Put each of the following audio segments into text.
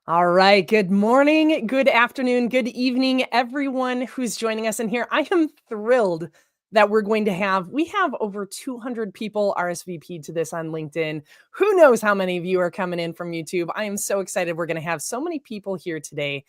All right. Good morning, good afternoon, good evening, everyone who's joining us in here. I am thrilled that we have over 200 people RSVP to this on LinkedIn. Who knows how many of you are coming in from YouTube? I am so excited. We're going to have so many people here today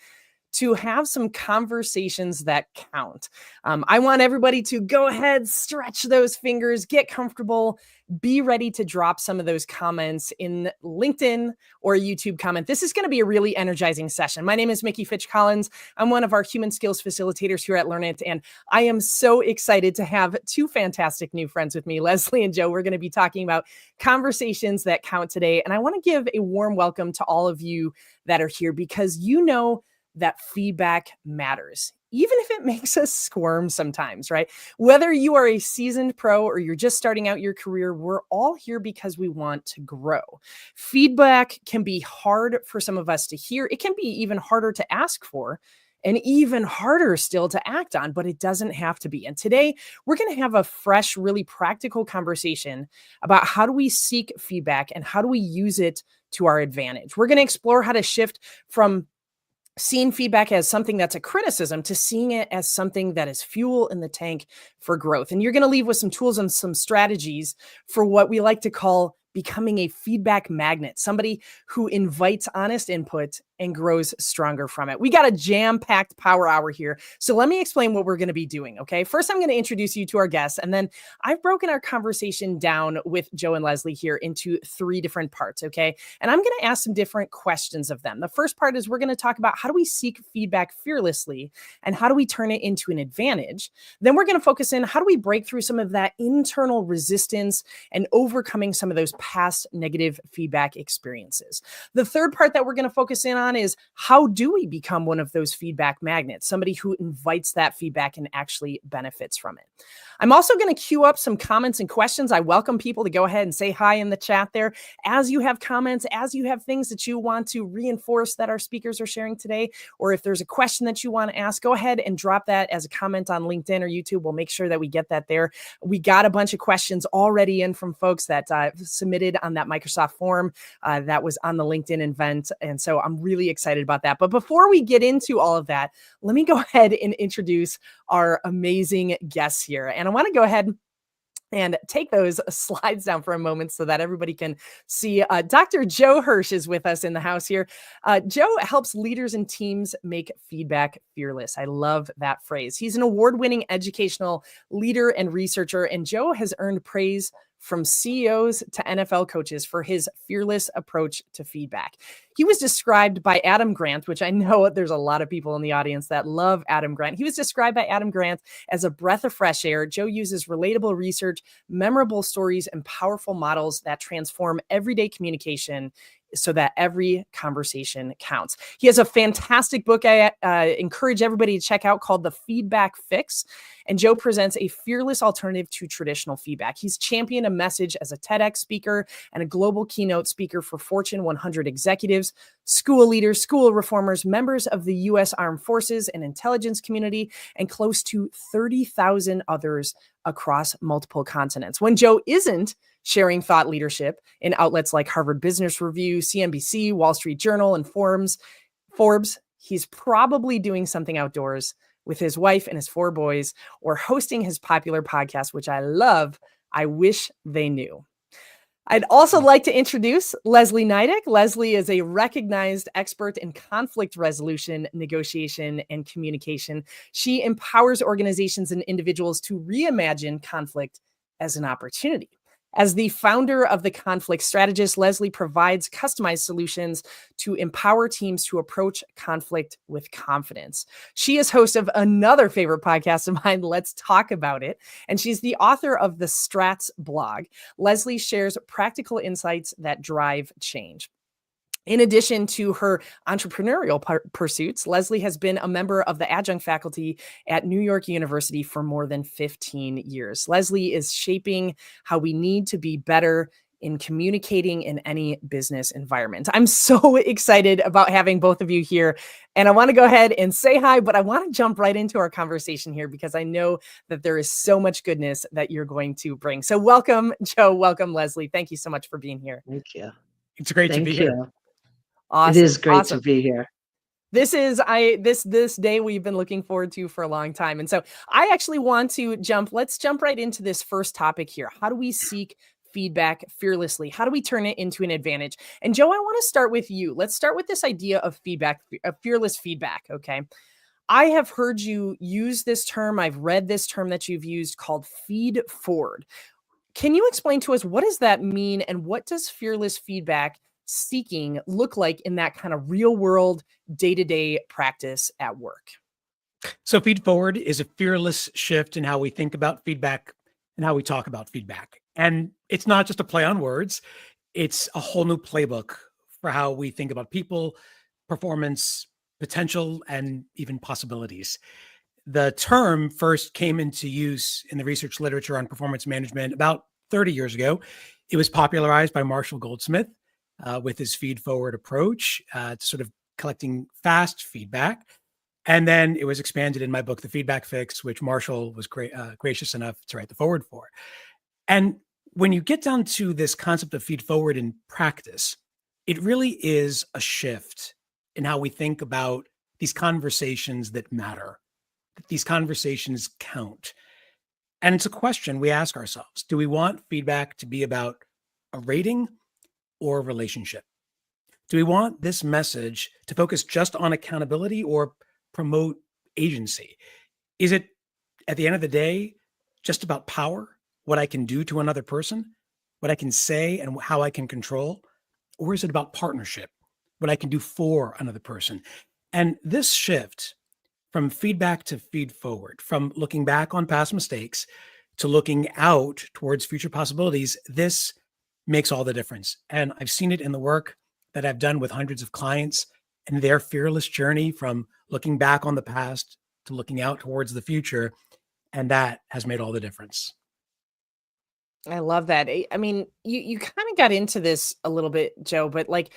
to have some conversations that count. I want everybody to go ahead, stretch those fingers, get comfortable, be ready to drop some of those comments in LinkedIn or YouTube comment. This is going to be a really energizing session. My name is Mickey Fitch Collins. I'm one of our human skills facilitators here at Learn It, and I am so excited to have two fantastic new friends with me, Leslie and Joe. We're going to be talking about conversations that count today, and I want to give a warm welcome to all of you that are here because you know that feedback matters, even if it makes us squirm sometimes, right? Whether you are a seasoned pro or you're just starting out your career, we're all here because we want to grow. Feedback can be hard for some of us to hear. It can be even harder to ask for and even harder still to act on, but it doesn't have to be. And today we're going to have a fresh, really practical conversation about how do we seek feedback and how do we use it to our advantage. We're going to explore how to shift from seeing feedback as something that's a criticism to seeing it as something that is fuel in the tank for growth. And you're going to leave with some tools and some strategies for what we like to call becoming a feedback magnet, somebody who invites honest input and grows stronger from it. We got a jam-packed power hour here. So let me explain what we're going to be doing, okay? First, I'm going to introduce you to our guests, and then I've broken our conversation down with Joe and Leslie here into 3 different parts, okay? And I'm going to ask some different questions of them. The first part is we're going to talk about how do we seek feedback fearlessly and how do we turn it into an advantage? Then we're going to focus in how do we break through some of that internal resistance and overcoming some of those past negative feedback experiences. The third part that we're going to focus in on is how do we become one of those feedback magnets, somebody who invites that feedback and actually benefits from it. I'm also going to queue up some comments and questions. I welcome people to go ahead and say hi in the chat there. As you have comments, as you have things that you want to reinforce that our speakers are sharing today, or if there's a question that you want to ask, go ahead and drop that as a comment on LinkedIn or YouTube. We'll make sure that we get that there. We got a bunch of questions already in from folks that submitted on that Microsoft form that was on the LinkedIn event. And so I'm really excited about that. But before we get into all of that, let me go ahead and introduce our amazing guests here. And I want to go ahead and take those slides down for a moment so that everybody can see. Dr. Joe Hirsch is with us in the house here. Joe helps leaders and teams make feedback fearless. I love that phrase. He's an award-winning educational leader and researcher, and Joe has earned praise from CEOs to NFL coaches for his fearless approach to feedback. He was described by Adam Grant, which I know there's a lot of people in the audience that love Adam Grant. He was described by Adam Grant as a breath of fresh air. Joe uses relatable research, memorable stories, and powerful models that transform everyday communication so that every conversation counts. He has a fantastic book I encourage everybody to check out called The Feedback Fix. And Joe presents a fearless alternative to traditional feedback. He's championed a message as a TEDx speaker and a global keynote speaker for Fortune 100 executives, school leaders, school reformers, members of the U.S. Armed Forces and intelligence community, and close to 30,000 others across multiple continents. When Joe isn't sharing thought leadership in outlets like Harvard Business Review, CNBC, Wall Street Journal, and Forbes, he's probably doing something outdoors with his wife and his 4 boys, or hosting his popular podcast, which I love. I wish they knew. I'd also like to introduce Leslie Neidick. Leslie is a recognized expert in conflict resolution, negotiation, and communication. She empowers organizations and individuals to reimagine conflict as an opportunity. As the founder of the Conflict Strategist, Leslie provides customized solutions to empower teams to approach conflict with confidence. She is host of another favorite podcast of mine, Let's Talk About It, and she's the author of the Strats blog. Leslie shares practical insights that drive change. In addition to her entrepreneurial pursuits, Leslie has been a member of the adjunct faculty at New York University for more than 15 years. Leslie is shaping how we need to be better in communicating in any business environment. I'm so excited about having both of you here. And I want to go ahead and say hi, but I want to jump right into our conversation here because I know that there is so much goodness that you're going to bring. So welcome, Joe. Welcome, Leslie. Thank you so much for being here. Thank you. It's great to be Thank here. you. It is Awesome. great to Awesome. be here. This day we've been looking forward to for a long time. And so I actually want to let's jump right into this first topic here. How do we seek feedback fearlessly? How do we turn it into an advantage? And Joe, I want to start with you. Let's start with this idea of feedback, of fearless feedback. Okay. I have heard you use this term. I've read this term that you've used called feed forward. Can you explain to us what does that mean and what does fearless feedback seeking look like in that kind of real world day-to-day practice at work? So feed forward is a fearless shift in how we think about feedback and how we talk about feedback. And it's not just a play on words, it's a whole new playbook for how we think about people, performance, potential, and even possibilities. The term first came into use in the research literature on performance management about 30 years ago. It was popularized by Marshall Goldsmith with his feed forward approach to sort of collecting fast feedback. And then it was expanded in my book, The Feedback Fix, which Marshall was gracious enough to write the forward for. And when you get down to this concept of feed forward in practice, it really is a shift in how we think about these conversations that matter, that these conversations count. And it's a question we ask ourselves. Do we want feedback to be about a rating or a relationship? Do we want this message to focus just on accountability or promote agency? Is it, at the end of the day, just about power, what I can do to another person, what I can say and how I can control? Or is it about partnership, what I can do for another person? And this shift from feedback to feed forward, from looking back on past mistakes to looking out towards future possibilities, this makes all the difference. And I've seen it in the work that I've done with hundreds of clients and their fearless journey from looking back on the past to looking out towards the future. And that has made all the difference. I love that. I mean, you kind of got into this a little bit, Joe, but like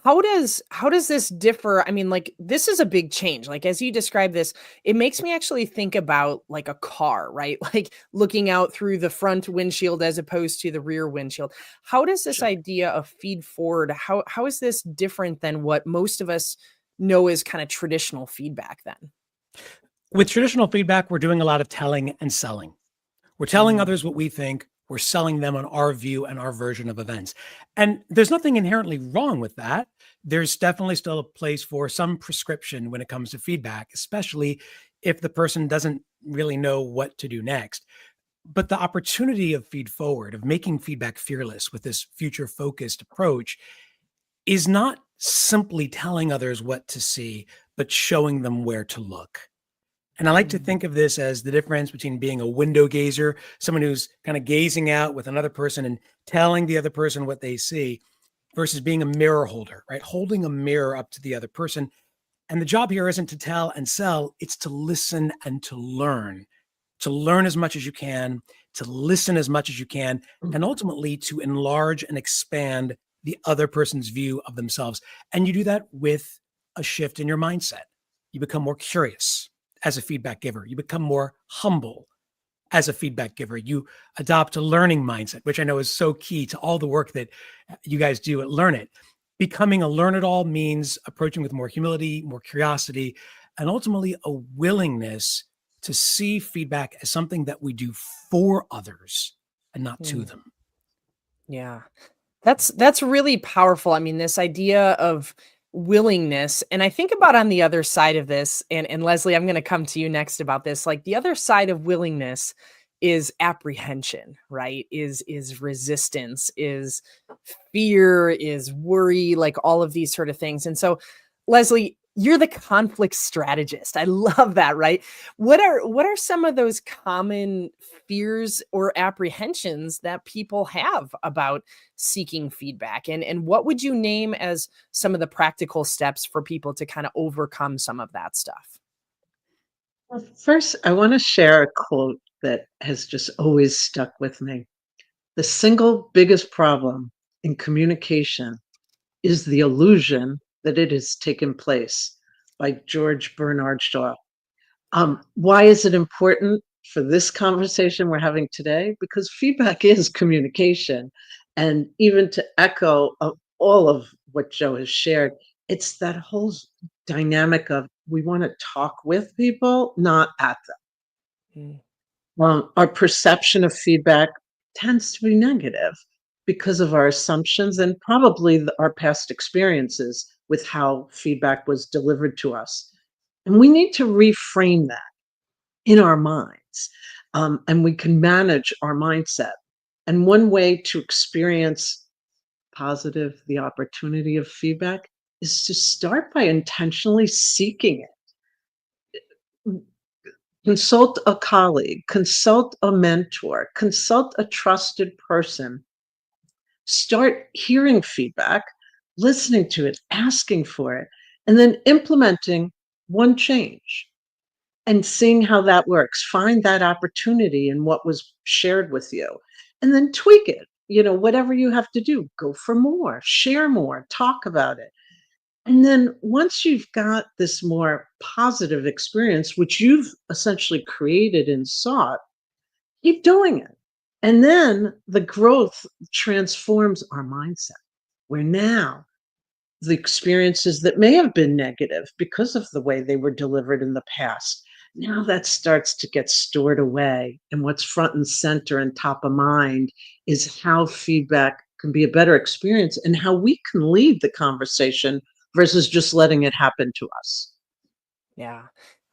how does this differ? I mean, like this is a big change. Like as you describe this, it makes me actually think about like a car, right? Like looking out through the front windshield as opposed to the rear windshield. How does this Sure. idea of feed forward, how is this different than what most of us know as kind of traditional feedback then? With traditional feedback, we're doing a lot of telling and selling. We're telling Mm, others what we think. We're selling them on our view and our version of events. And there's nothing inherently wrong with that. There's definitely still a place for some prescription when it comes to feedback, especially if the person doesn't really know what to do next. But the opportunity of feed forward, of making feedback fearless with this future focused approach, is not simply telling others what to see, but showing them where to look. And I like to mm, think of this as the difference between being a window gazer, someone who's kind of gazing out with another person and telling the other person what they see, versus being a mirror holder, right? Holding a mirror up to the other person. And the job here isn't to tell and sell, it's to listen and to learn as much as you can, to listen as much as you can, and ultimately to enlarge and expand the other person's view of themselves. And you do that with a shift in your mindset. You become more curious as a feedback giver, you become more humble as a feedback giver. You adopt a learning mindset, which I know is so key to all the work that you guys do at Learn It. Becoming a learn it all means approaching with more humility, more curiosity, and ultimately a willingness to see feedback as something that we do for others and not to mm. them. Yeah. That's really powerful. I mean, this idea of willingness, and I think about on the other side of this, and Leslie, I'm going to come to you next about this. Like the other side of willingness is apprehension, right? Is resistance, is fear, is worry, like all of these sort of things. And so, Leslie, you're the conflict strategist. I love that, right? What are some of those common fears or apprehensions that people have about seeking feedback? And what would you name as some of the practical steps for people to kind of overcome some of that stuff? Well, first, I want to share a quote that has just always stuck with me. The single biggest problem in communication is the illusion that it has taken place, by George Bernard Shaw. Why is it important for this conversation we're having today? Because feedback is communication. And even to echo all of what Joe has shared, it's that whole dynamic of we want to talk with people, not at Mm. them. Our perception of feedback tends to be negative because of our assumptions and probably our past experiences with how feedback was delivered to us. And we need to reframe that in our minds. And we can manage our mindset. And one way to experience the opportunity of feedback is to start by intentionally seeking it. Consult a colleague, consult a mentor, consult a trusted person. Start hearing feedback, listening to it, asking for it, and then implementing one change and seeing how that works. Find that opportunity in what was shared with you and then tweak it. Whatever you have to do, go for more, share more, talk about it. And then once you've got this more positive experience, which you've essentially created and sought, keep doing it. And then the growth transforms our mindset, where now the experiences that may have been negative because of the way they were delivered in the past, now that starts to get stored away. And what's front and center and top of mind is how feedback can be a better experience and how we can lead the conversation versus just letting it happen to us. Yeah.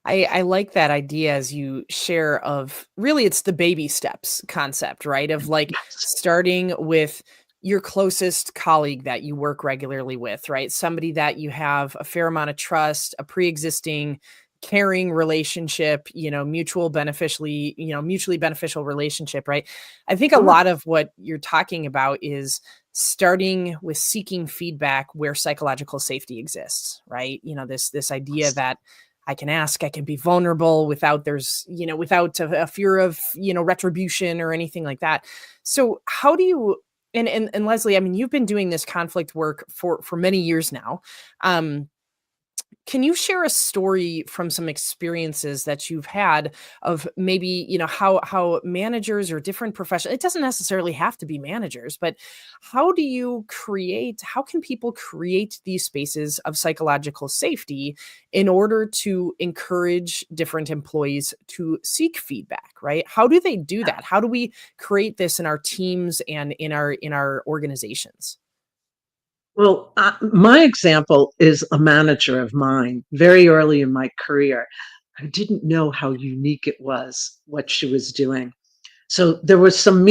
I like that idea as you share of really it's the baby steps concept, right? Of like Yes. starting with your closest colleague that you work regularly with, right? Somebody that you have a fair amount of trust, a pre-existing caring relationship, mutually beneficial relationship, right? I think a Sure. lot of what you're talking about is starting with seeking feedback where psychological safety exists, right? This idea that I can ask, I can be vulnerable without without a fear of, retribution or anything like that. So how do you and Leslie, I mean, you've been doing this conflict work for many years now. Um, can you share a story from some experiences that you've had of maybe, how managers or different professionals, it doesn't necessarily have to be managers, but how can people create these spaces of psychological safety in order to encourage different employees to seek feedback, right? How do they do that? How do we create this in our teams and in our organizations? Well, my example is a manager of mine very early in my career. I didn't know how unique it was, what she was doing. So there were some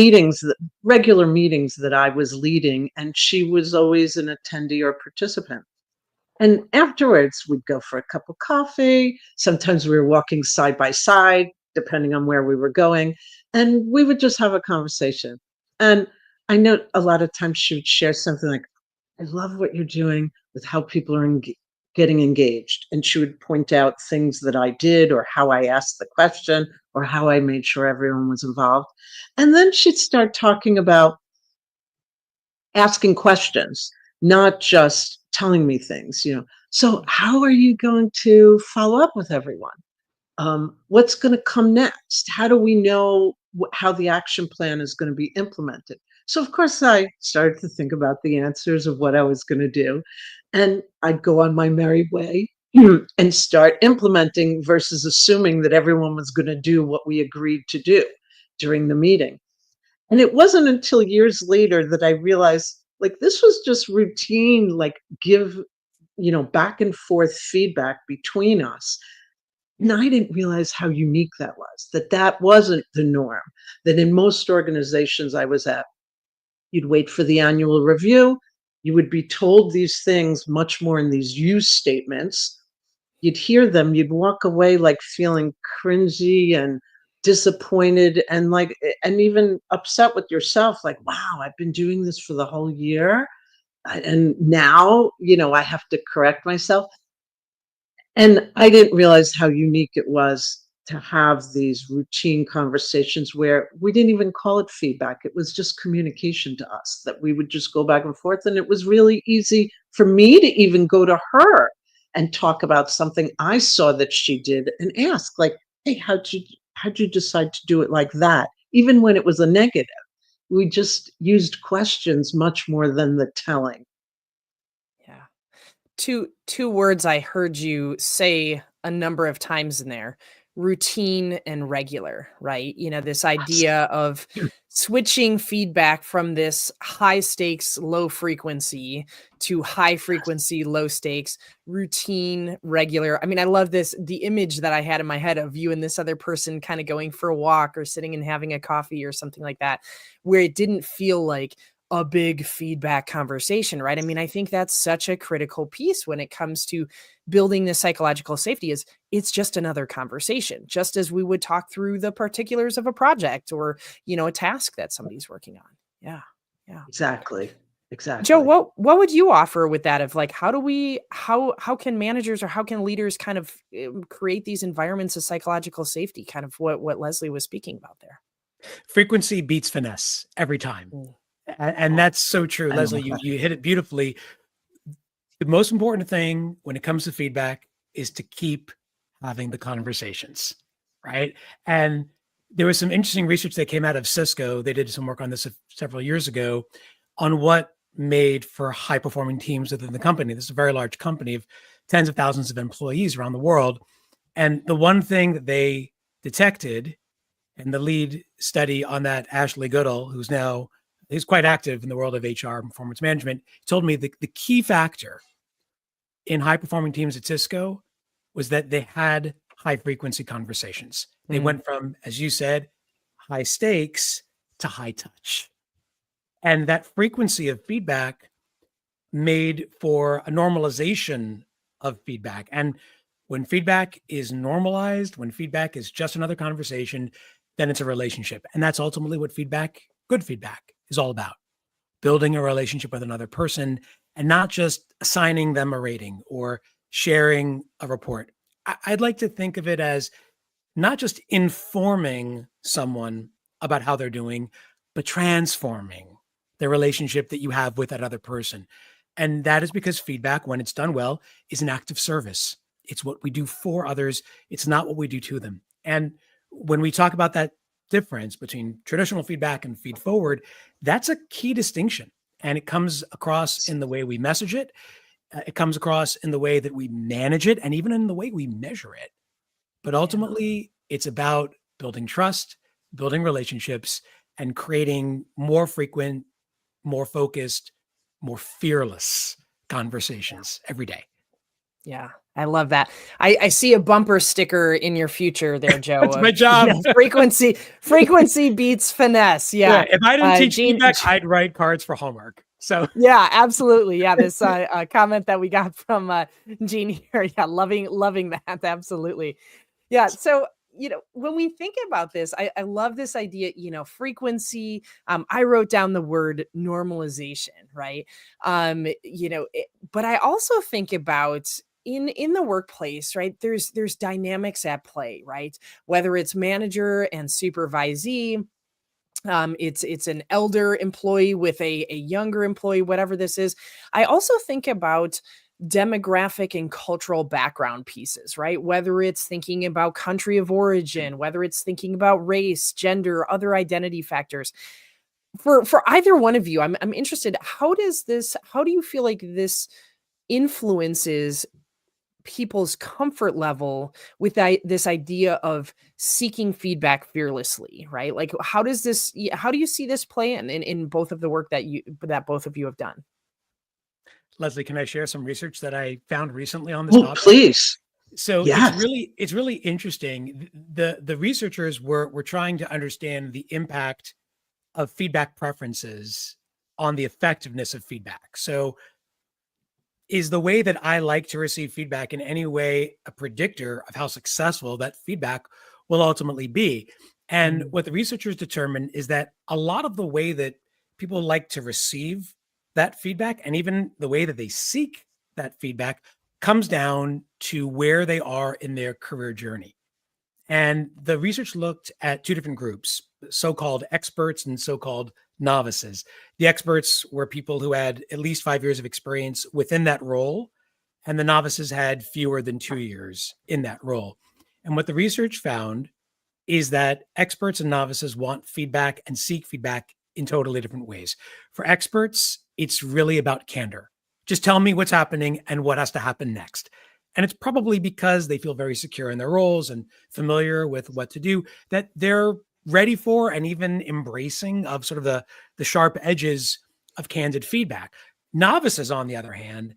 regular meetings that I was leading, and she was always an attendee or participant. And afterwards, we'd go for a cup of coffee. Sometimes we were walking side by side, depending on where we were going, and we would just have a conversation. And I know a lot of times she would share something like, I love what you're doing with how people are getting engaged. And she would point out things that I did or how I asked the question or how I made sure everyone was involved. And then she'd start talking about asking questions, not just telling me things. So how are you going to follow up with everyone? What's going to come next? How do we know how the action plan is going to be implemented? So, of course, I started to think about the answers of what I was going to do. And I'd go on my merry way and start implementing versus assuming that everyone was going to do what we agreed to do during the meeting. And it wasn't until years later that I realized like this was just routine, like back and forth feedback between us, and I didn't realize how unique that was, that wasn't the norm, that in most organizations I was at, you'd wait for the annual review. You would be told these things much more in these use statements. You'd hear them, you'd walk away like feeling cringy and disappointed and and even upset with yourself, like, wow, I've been doing this for the whole year. And now, I have to correct myself. And I didn't realize how unique it was to have these routine conversations where we didn't even call it feedback. It was just communication to us that we would just go back and forth. And it was really easy for me to even go to her and talk about something I saw that she did and ask, like, hey, how'd you decide to do it like that? Even when it was a negative, we just used questions much more than the telling. Yeah. Two words I heard you say a number of times in there, routine and regular, right? This Yes. idea of switching feedback from this high stakes, low frequency to high frequency, low stakes, routine, regular. I mean, I love the image that I had in my head of you and this other person kind of going for a walk or sitting and having a coffee or something like that, where it didn't feel like a big feedback conversation, right? I mean, I think that's such a critical piece when it comes to building the psychological safety is it's just another conversation, just as we would talk through the particulars of a project or, a task that somebody's working on. Yeah. Yeah. Exactly. Joe, Exactly. what would you offer with that of like how can managers or how can leaders kind of create these environments of psychological safety, kind of what Leslie was speaking about there? Frequency beats finesse every time. Mm. And Oh, that's so true. I Leslie, love you, that. you hit it beautifully. The most important thing when it comes to feedback is to keep having the conversations, right? And there was some interesting research that came out of Cisco. They did some work on this several years ago on what made for high performing teams within the company. This is a very large company of tens of thousands of employees around the world. And the one thing that they detected, and the lead study on that, Ashley Goodall, he's quite active in the world of HR and performance management, told me the key factor in high performing teams at Cisco was that they had high frequency conversations. They mm, went from, as you said, high stakes to high touch. And that frequency of feedback made for a normalization of feedback. And when feedback is normalized, when feedback is just another conversation, then it's a relationship. And that's ultimately what good feedback is all about, building a relationship with another person and not just assigning them a rating or sharing a report. I'd like to think of it as not just informing someone about how they're doing, but transforming the relationship that you have with that other person. And that is because feedback, when it's done well, is an act of service. It's what we do for others. It's not what we do to them. And when we talk about that difference between traditional feedback and feed forward, that's a key distinction. And it comes across in the way we message it. It comes across in the way that we manage it and even in the way we measure it. But yeah. ultimately, it's about building trust, building relationships, and creating more frequent, more focused, more fearless conversations every day. Yeah, I love that. I see a bumper sticker in your future there, Joe, That's my of, job. frequency beats finesse. Yeah, Yeah. if I didn't teach Jean, feedback, I'd write cards for homework. So yeah, absolutely. Yeah, this comment that we got from Jean here. Yeah, loving that. Absolutely. Yeah. So, when we think about this, I love this idea, frequency. I wrote down the word normalization, right? But I also think about in the workplace, right? There's dynamics at play, right? Whether it's manager and supervisee, it's an elder employee with a younger employee, whatever this is. I also think about demographic and cultural background pieces, right? Whether it's thinking about country of origin, whether it's thinking about race, gender, other identity factors. For either one of you, I'm interested. How do you feel like this influences people's comfort level with this idea of seeking feedback fearlessly, right? Like, how do you see this play in both of the work that both of you have done? Leslie, can I share some research that I found recently on this Oh, topic? please. So Yes. it's really interesting. The researchers were trying to understand the impact of feedback preferences on the effectiveness of feedback. So is the way that I like to receive feedback in any way a predictor of how successful that feedback will ultimately be? And Mm, what the researchers determined is that a lot of the way that people like to receive that feedback and even the way that they seek that feedback comes down to where they are in their career journey. And the research looked at two different groups, so-called experts and so-called novices. The experts were people who had at least 5 years of experience within that role, and the novices had fewer than 2 years in that role. And what the research found is that experts and novices want feedback and seek feedback in totally different ways. For experts, it's really about candor. Just tell me what's happening and what has to happen next. And it's probably because they feel very secure in their roles and familiar with what to do that they're ready for and even embracing of sort of the sharp edges of candid feedback. Novices, on the other hand,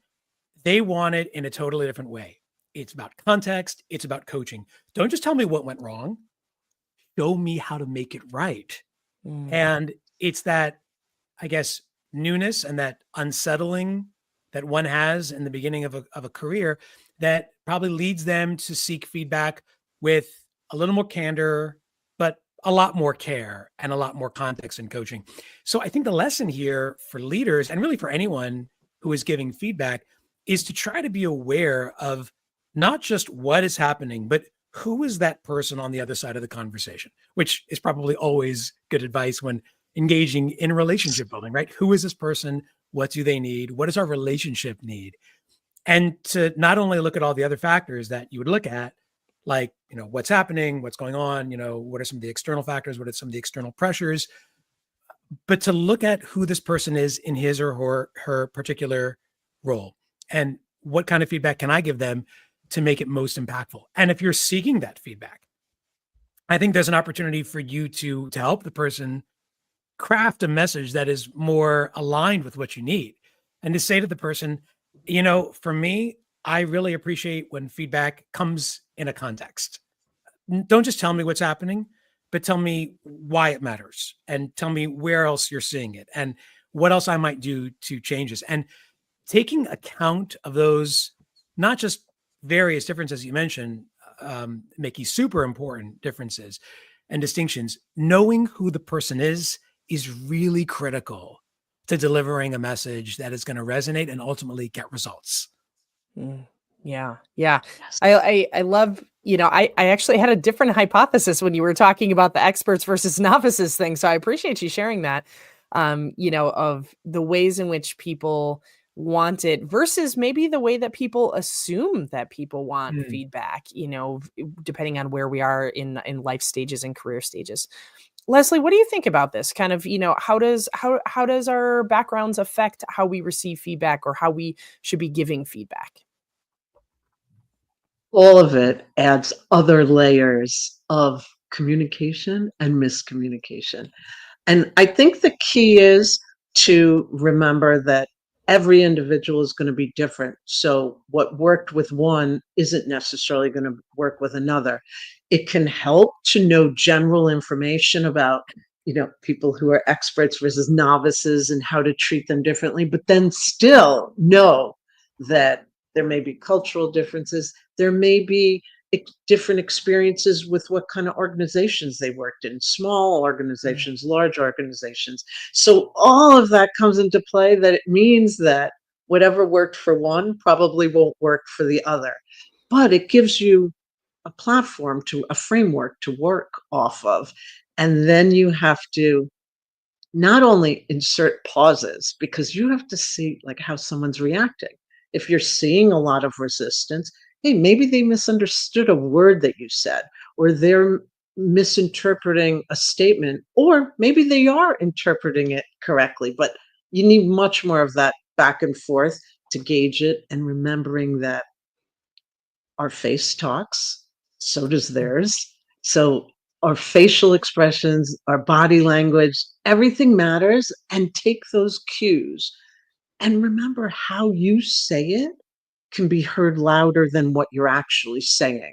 they want it in a totally different way. It's about context, it's about coaching. Don't just tell me what went wrong, show me how to make it right. Mm. And it's that, I guess, newness and that unsettling that one has in the beginning of a career that probably leads them to seek feedback with a little more candor, but a lot more care and a lot more context in coaching. So I think the lesson here for leaders and really for anyone who is giving feedback is to try to be aware of not just what is happening, but who is that person on the other side of the conversation, which is probably always good advice when engaging in relationship building, right? Who is this person? What do they need? What does our relationship need? And to not only look at all the other factors that you would look at, like, what's happening, what's going on, what are some of the external factors, what are some of the external pressures, but to look at who this person is in his or her particular role and what kind of feedback can I give them to make it most impactful. And if you're seeking that feedback, I think there's an opportunity for you to help the person craft a message that is more aligned with what you need. And to say to the person, for me, I really appreciate when feedback comes in a context. Don't just tell me what's happening, but tell me why it matters and tell me where else you're seeing it and what else I might do to change this. And taking account of those, not just various differences you mentioned, Mickey, super important differences and distinctions. Knowing who the person is really critical to delivering a message that is going to resonate and ultimately get results. Mm, yeah. Yeah. I love, I actually had a different hypothesis when you were talking about the experts versus novices thing. So I appreciate you sharing that, of the ways in which people want it versus maybe the way that people assume that people want Mm. feedback, depending on where we are in life stages and career stages. Leslie, what do you think about this? Kind of, how does our backgrounds affect how we receive feedback or how we should be giving feedback? All of it adds other layers of communication and miscommunication. And I think the key is to remember that every individual is going to be different. So what worked with one isn't necessarily going to work with another. It can help to know general information about, people who are experts versus novices and how to treat them differently, but then still know that there may be cultural differences. There may be different experiences with what kind of organizations they worked in, small organizations, large organizations. So all of that comes into play, that it means that whatever worked for one probably won't work for the other. But it gives you a platform, a framework to work off of. And then you have to not only insert pauses, because you have to see like how someone's reacting. If you're seeing a lot of resistance, hey, maybe they misunderstood a word that you said, or they're misinterpreting a statement, or maybe they are interpreting it correctly, but you need much more of that back and forth to gauge it, and remembering that our face talks, so does theirs. So our facial expressions, our body language, everything matters, and take those cues. And remember, how you say it can be heard louder than what you're actually saying.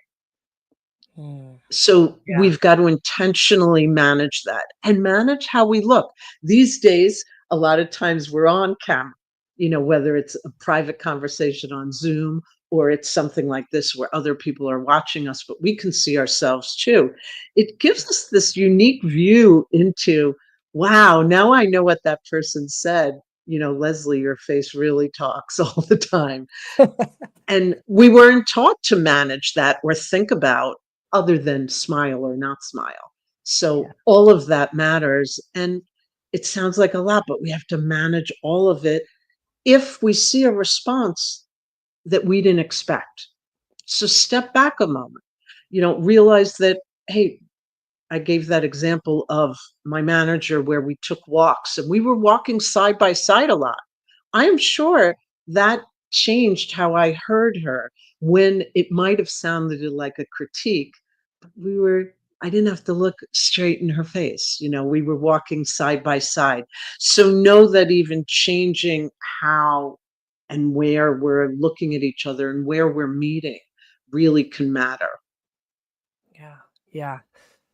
Mm, So yeah. we've got to intentionally manage that and manage how we look. These days, a lot of times we're on camera, whether it's a private conversation on Zoom or it's something like this where other people are watching us, but we can see ourselves too. It gives us this unique view into, wow, now I know what that person said. Leslie, your face really talks all the time. And we weren't taught to manage that or think about other than smile or not smile. So Yeah. all of that matters. And it sounds like a lot, but we have to manage all of it if we see a response that we didn't expect. So step back a moment, realize that, hey, I gave that example of my manager where we took walks and we were walking side by side a lot. I am sure that changed how I heard her when it might have sounded like a critique, but I didn't have to look straight in her face. We were walking side by side. So know that even changing how and where we're looking at each other and where we're meeting really can matter. Yeah. Yeah.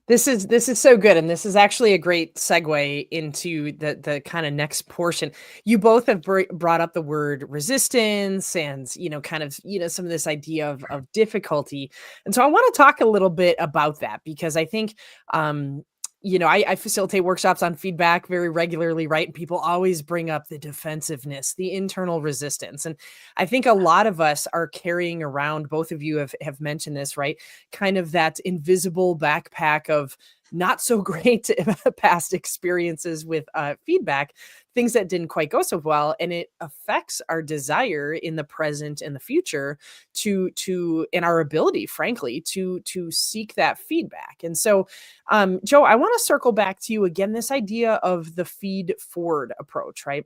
This is so good, and this is actually a great segue into the kind of next portion. You both have brought up the word resistance and kind of some of this idea of difficulty, and so I want to talk a little bit about that because I think I facilitate workshops on feedback very regularly, right? And people always bring up the defensiveness, the internal resistance, and I think a lot of us are carrying around. Both of you have mentioned this, right? Kind of that invisible backpack of not so great past experiences with feedback, things that didn't quite go so well, and it affects our desire in the present and the future and our ability, frankly, to seek that feedback. And so, Joe, I want to circle back to you again. This idea of the feed forward approach, right?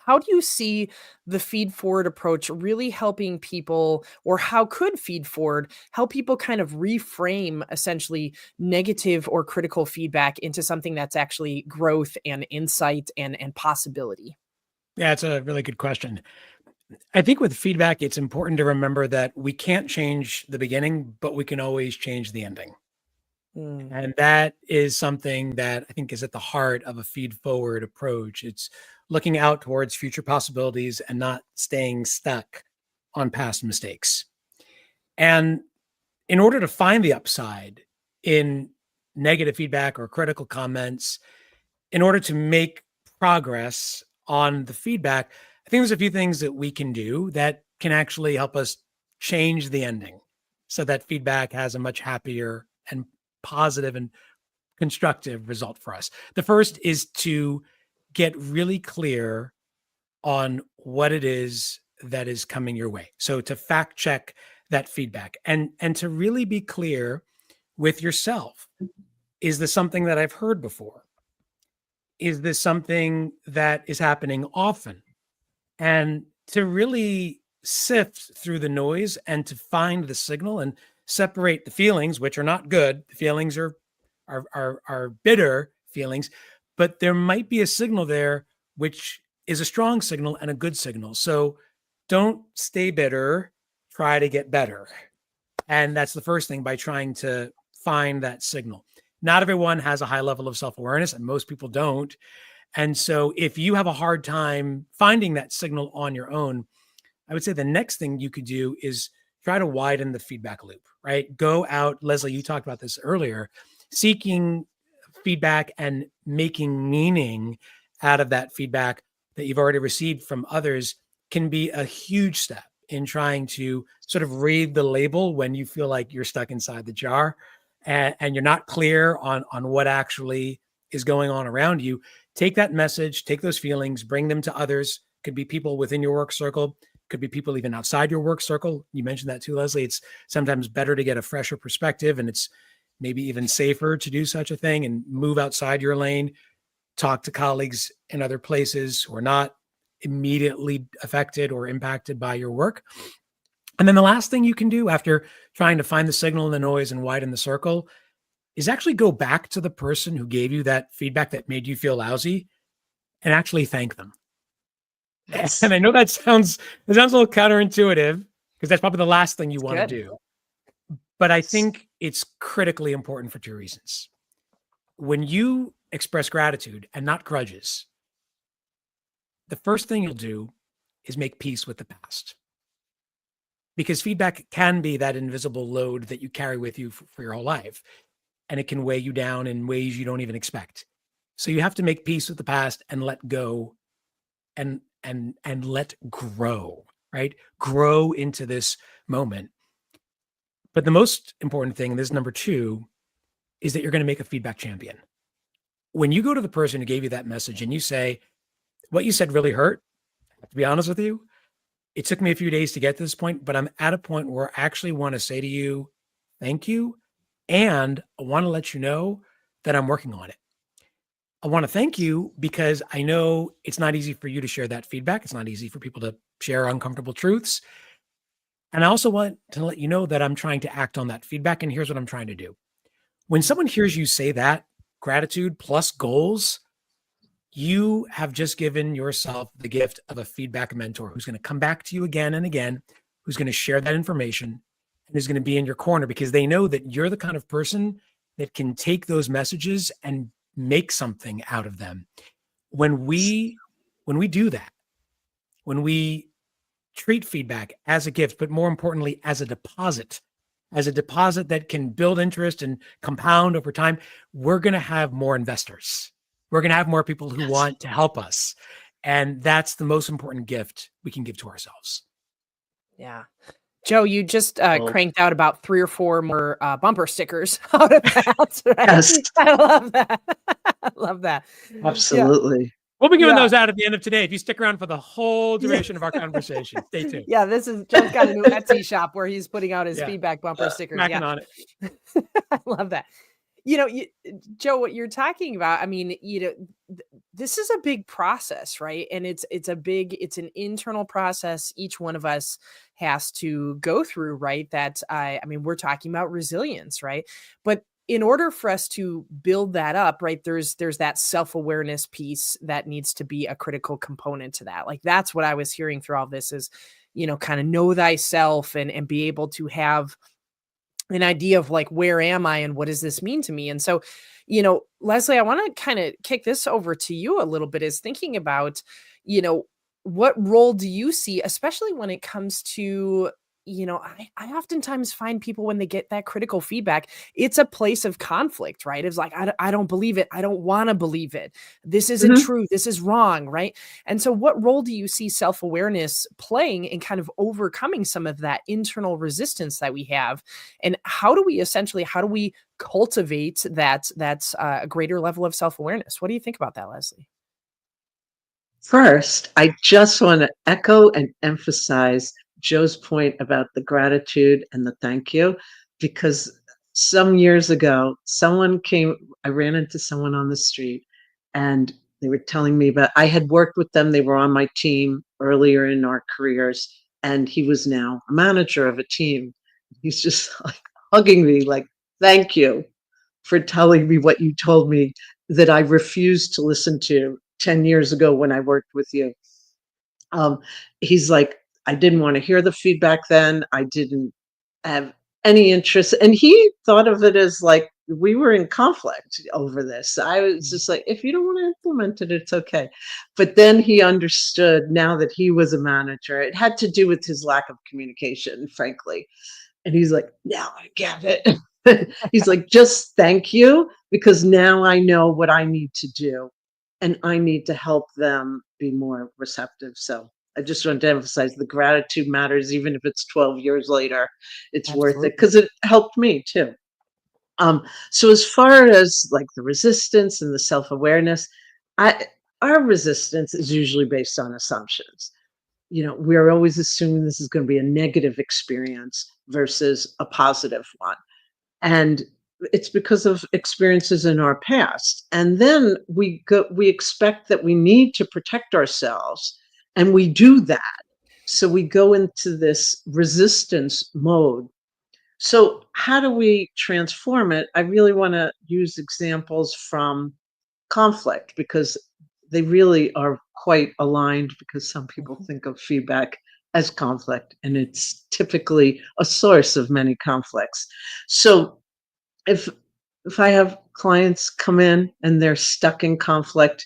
How do you see the feed forward approach really helping people, or how could feed forward help people kind of reframe essentially negative or critical feedback into something that's actually growth and insight and possibility? Yeah, it's a really good question. I think with feedback, it's important to remember that we can't change the beginning, but we can always change the ending. Mm, And that is something that I think is at the heart of a feed forward approach. It's looking out towards future possibilities and not staying stuck on past mistakes. And in order to find the upside in negative feedback or critical comments, in order to make progress on the feedback, I think there's a few things that we can do that can actually help us change the ending so that feedback has a much happier and positive and constructive result for us. The first is to get really clear on what it is that is coming your way. So to fact check that feedback and to really be clear with yourself. Is this something that I've heard before? Is this something that is happening often? And to really sift through the noise and to find the signal and separate the feelings, which are not good. The feelings are bitter feelings, but there might be a signal there which is a strong signal and a good signal. So don't stay bitter, try to get better. And that's the first thing, by trying to find that signal. Not everyone has a high level of self-awareness, and most people don't. And so if you have a hard time finding that signal on your own, I would say the next thing you could do is try to widen the feedback loop, right? Go out, Leslie, you talked about this earlier, seeking feedback and making meaning out of that feedback that you've already received from others can be a huge step in trying to sort of read the label when you feel like you're stuck inside the jar and you're not clear on what actually is going on around you. Take that message, take those feelings, bring them to others. Could be people within your work circle, could be people even outside your work circle. You mentioned that too, Leslie. It's sometimes better to get a fresher perspective, and it's maybe even safer to do such a thing and move outside your lane, talk to colleagues in other places who are not immediately affected or impacted by your work. And then the last thing you can do after trying to find the signal in the noise and widen the circle is actually go back to the person who gave you that feedback that made you feel lousy and actually thank them. And Yes. I know that sounds a little counterintuitive because that's probably the last thing you it's want to good. do. But I think it's critically important for two reasons. When you express gratitude and not grudges, the first thing you'll do is make peace with the past. Because feedback can be that invisible load that you carry with you for your whole life, and it can weigh you down in ways you don't even expect. So you have to make peace with the past and let go and let grow, right? Grow into this moment. But the most important thing, and this is number two, is that you're going to make a feedback champion. When you go to the person who gave you that message and you say, what you said really hurt, to be honest with you, it took me a few days to get to this point, but I'm at a point where I actually want to say to you, thank you. And I want to let you know that I'm working on it. I want to thank you because I know it's not easy for you to share that feedback. It's not easy for people to share uncomfortable truths. And I also want to let you know that I'm trying to act on that feedback. And here's what I'm trying to do. When someone hears you say that, gratitude plus goals, you have just given yourself the gift of a feedback mentor who's going to come back to you again and again, who's going to share that information and is going to be in your corner because they know that you're the kind of person that can take those messages and make something out of them. When we do that, when we treat feedback as a gift, but more importantly, as a deposit that can build interest and compound over time, we're going to have more investors. We're going to have more people who want to help us. And that's the most important gift we can give to ourselves. Yeah. Joe, you just cranked out about 3 or 4 more bumper stickers out of that. Right? Yes. I love that. I love that. Absolutely. Yeah. We'll be giving those out at the end of today. If you stick around for the whole duration of our conversation, stay tuned. Yeah, Joe's got a new Etsy shop where he's putting out his feedback bumper stickers. Cracking on it. I love that. Joe, what you're talking about, I mean, this is a big process, right? And it's an internal process each one of us has to go through, right? That I mean, we're talking about resilience, right? But in order for us to build that up, right, there's that self-awareness piece that needs to be a critical component to that. Like, that's what I was hearing through all this is, kind of know thyself and be able to have an idea of like, where am I and what does this mean to me? And so, Leslie, I want to kind of kick this over to you a little bit, is thinking about, what role do you see, especially when it comes to, I oftentimes find people when they get that critical feedback, it's a place of conflict, right? It's like, I don't believe it. I don't want to believe it. This isn't true. This is wrong, right? And so what role do you see self-awareness playing in kind of overcoming some of that internal resistance that we have? And how do we cultivate that's a greater level of self-awareness? What do you think about that, Leslie? First, I just want to echo and emphasize Joe's point about the gratitude and the thank you, because some years ago, I ran into someone on the street and they were telling me about, I had worked with them. They were on my team earlier in our careers, and he was now a manager of a team. He's just like hugging me, like, thank you for telling me what you told me that I refused to listen to 10 years ago when I worked with you. He's like, I didn't want to hear the feedback then. I didn't have any interest. And he thought of it as like we were in conflict over this. I was just like, if you don't want to implement it, it's okay. But then he understood, now that he was a manager, it had to do with his lack of communication, frankly. And he's like, now I get it. He's like, just thank you, because now I know what I need to do and I need to help them be more receptive. So I just want to emphasize the gratitude matters, even if it's 12 years later, it's worth it because it helped me too. So as far as like the resistance and the self-awareness, our resistance is usually based on assumptions. We're always assuming this is going to be a negative experience versus a positive one. And it's because of experiences in our past. And then we expect that we need to protect ourselves, and we do that. So we go into this resistance mode. So how do we transform it? I really want to use examples from conflict because they really are quite aligned, because some people think of feedback as conflict, and it's typically a source of many conflicts. So if I have clients come in and they're stuck in conflict,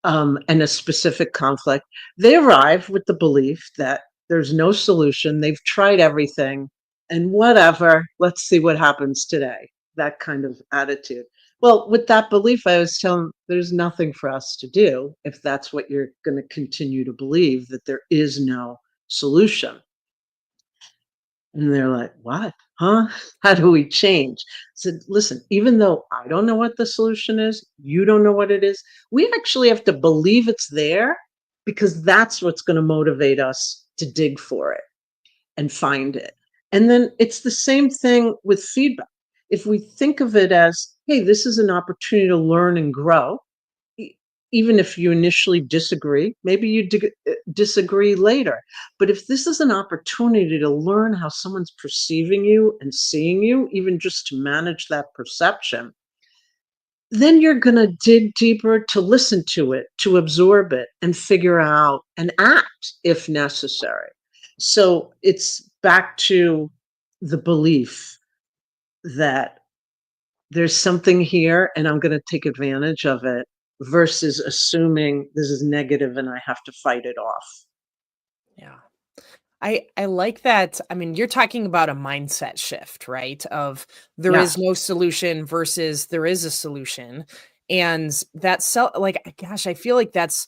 and a specific conflict, they arrive with the belief that there's no solution. They've tried everything and whatever, let's see what happens today. That kind of attitude. Well, with that belief, I was telling them there's nothing for us to do if that's what you're going to continue to believe, that there is no solution. And they're like, what? Huh? How do we change? I said, listen, even though I don't know what the solution is, you don't know what it is, we actually have to believe it's there because that's what's going to motivate us to dig for it and find it. And then it's the same thing with feedback. If we think of it as, hey, this is an opportunity to learn and grow, e- even if you initially disagree, maybe you disagree later. But if this is an opportunity to learn how someone's perceiving you and seeing you, even just to manage that perception, then you're going to dig deeper to listen to it, to absorb it, and figure out and act if necessary. So it's back to the belief that there's something here and I'm going to take advantage of it versus assuming this is negative and I have to fight it off. Yeah. I like that. I mean, you're talking about a mindset shift, right? Of there is Yes. no solution versus there is a solution. And that's so like, gosh, I feel like that's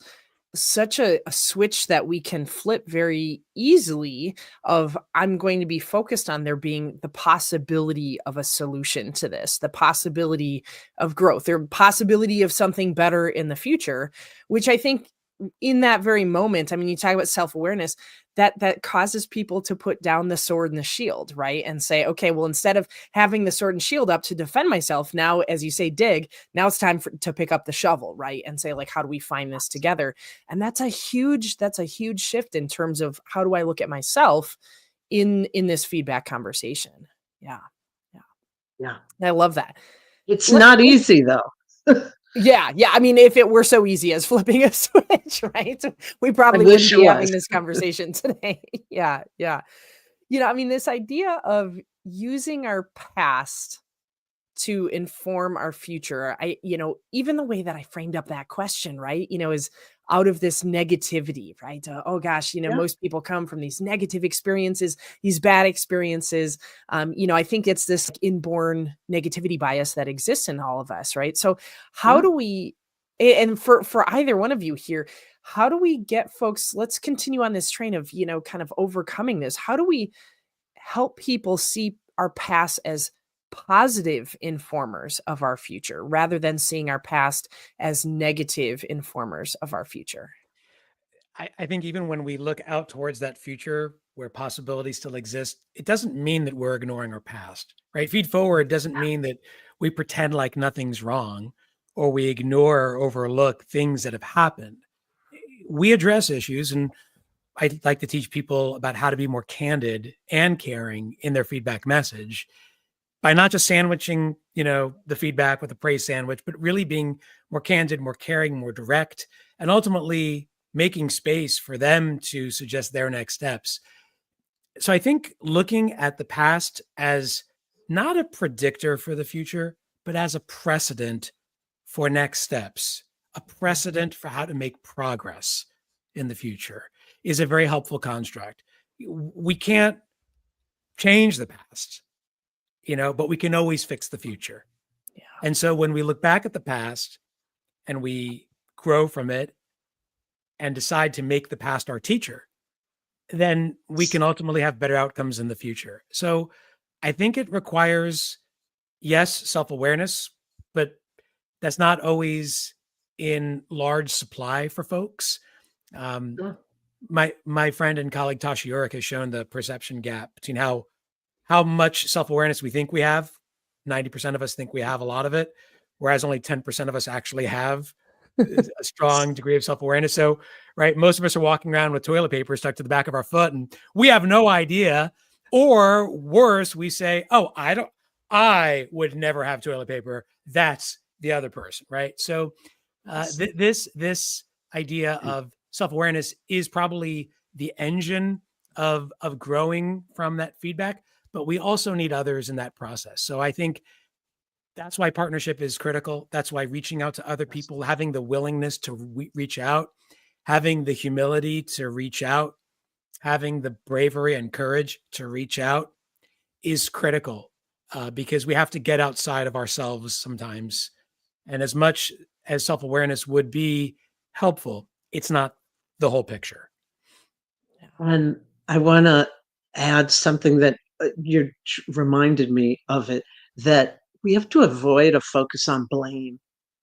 such a switch that we can flip very easily of I'm going to be focused on there being the possibility of a solution to this, the possibility of growth, the possibility of something better in the future, which I think in that very moment, I mean, you talk about self-awareness, that causes people to put down the sword and the shield, right? And say, okay, well, instead of having the sword and shield up to defend myself, now, as you say, dig, now it's time to pick up the shovel, right? And say, like, how do we find this together? And that's a huge shift in terms of how do I look at myself in this feedback conversation. Yeah. Yeah. Yeah. I love that. It's not easy though. Yeah, yeah. I mean, if it were so easy as flipping a switch, right? We I probably wouldn't wish it be having was. this conversation today. Yeah, yeah. I mean, this idea of using our past to inform our future. Even the way that I framed up that question, right? Is out of this negativity, right? Oh gosh, Yeah. most people come from these negative experiences, these bad experiences. I think it's this inborn negativity bias that exists in all of us, right? So how Yeah. do we and for either one of you here, how do we get folks, let's continue on this train of, kind of overcoming this. How do we help people see our past as positive informers of our future rather than seeing our past as negative informers of our future? I think even when we look out towards that future where possibilities still exist, it doesn't mean that we're ignoring our past, right? Feed forward doesn't mean that we pretend like nothing's wrong or we ignore or overlook things that have happened. We address issues, and I like to teach people about how to be more candid and caring in their feedback message by not just sandwiching, the feedback with a praise sandwich, but really being more candid, more caring, more direct, and ultimately making space for them to suggest their next steps. So I think looking at the past as not a predictor for the future, but as a precedent for next steps, a precedent for how to make progress in the future is a very helpful construct. We can't change the past, but we can always fix the future. Yeah. And so when we look back at the past and we grow from it and decide to make the past our teacher, then we can ultimately have better outcomes in the future. So I think it requires, yes, self-awareness, but that's not always in large supply for folks. Um, Yeah. my friend and colleague Tasha Urich has shown the perception gap between how much self-awareness we think we have. 90% of us think we have a lot of it, whereas only 10% of us actually have a strong degree of self-awareness. So, right, most of us are walking around with toilet paper stuck to the back of our foot and we have no idea. Or worse, we say, oh, I would never have toilet paper. That's the other person, right? So this idea of self-awareness is probably the engine of growing from that feedback, but we also need others in that process. So I think that's why partnership is critical. That's why reaching out to other people, having the willingness to reach out, having the humility to reach out, having the bravery and courage to reach out is critical, because we have to get outside of ourselves sometimes. And as much as self-awareness would be helpful, it's not the whole picture. And I want to add something that you reminded me of it, that we have to avoid a focus on blame,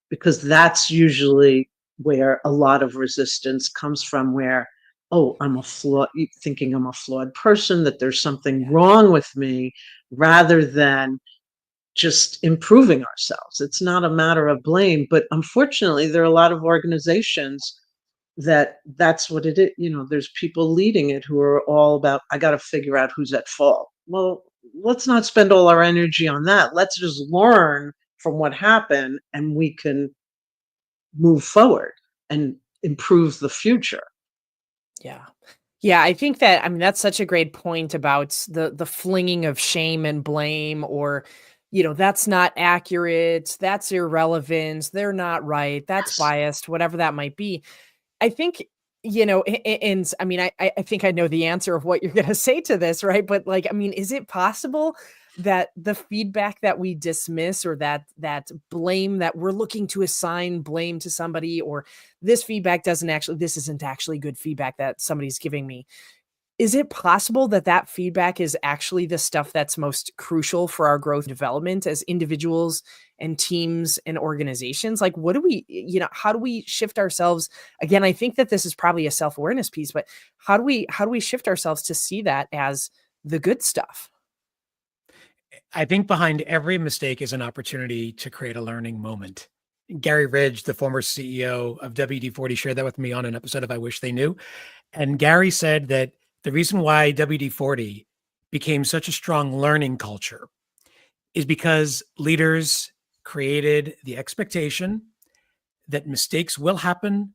because that's usually where a lot of resistance comes from, where, oh, thinking I'm a flawed person, that there's something Yeah. wrong with me, rather than just improving ourselves. It's not a matter of blame, but unfortunately, there are a lot of organizations that's what it is. There's people leading it who are all about, I got to figure out who's at fault. Well, let's not spend all our energy on that. Let's just learn from what happened, and we can move forward and improve the future. Yeah. Yeah, I think that, I mean, that's such a great point about the flinging of shame and blame, or, that's not accurate, that's irrelevant, they're not right, that's Yes. biased, whatever that might be. I think, and I mean, I think I know the answer of what you're gonna say to this, right? But, like, I mean, is it possible that the feedback that we dismiss, or that blame, that we're looking to assign blame to somebody, or this isn't actually good feedback that somebody's giving me. Is it possible that that feedback is actually the stuff that's most crucial for our growth and development as individuals and teams and organizations? Like, what do we, how do we shift ourselves? Again, I think that this is probably a self-awareness piece, but how do we shift ourselves to see that as the good stuff? I think behind every mistake is an opportunity to create a learning moment. Gary Ridge, the former CEO of WD-40, shared that with me on an episode of I Wish They Knew. And Gary said that the reason why WD-40 became such a strong learning culture is because leaders created the expectation that mistakes will happen,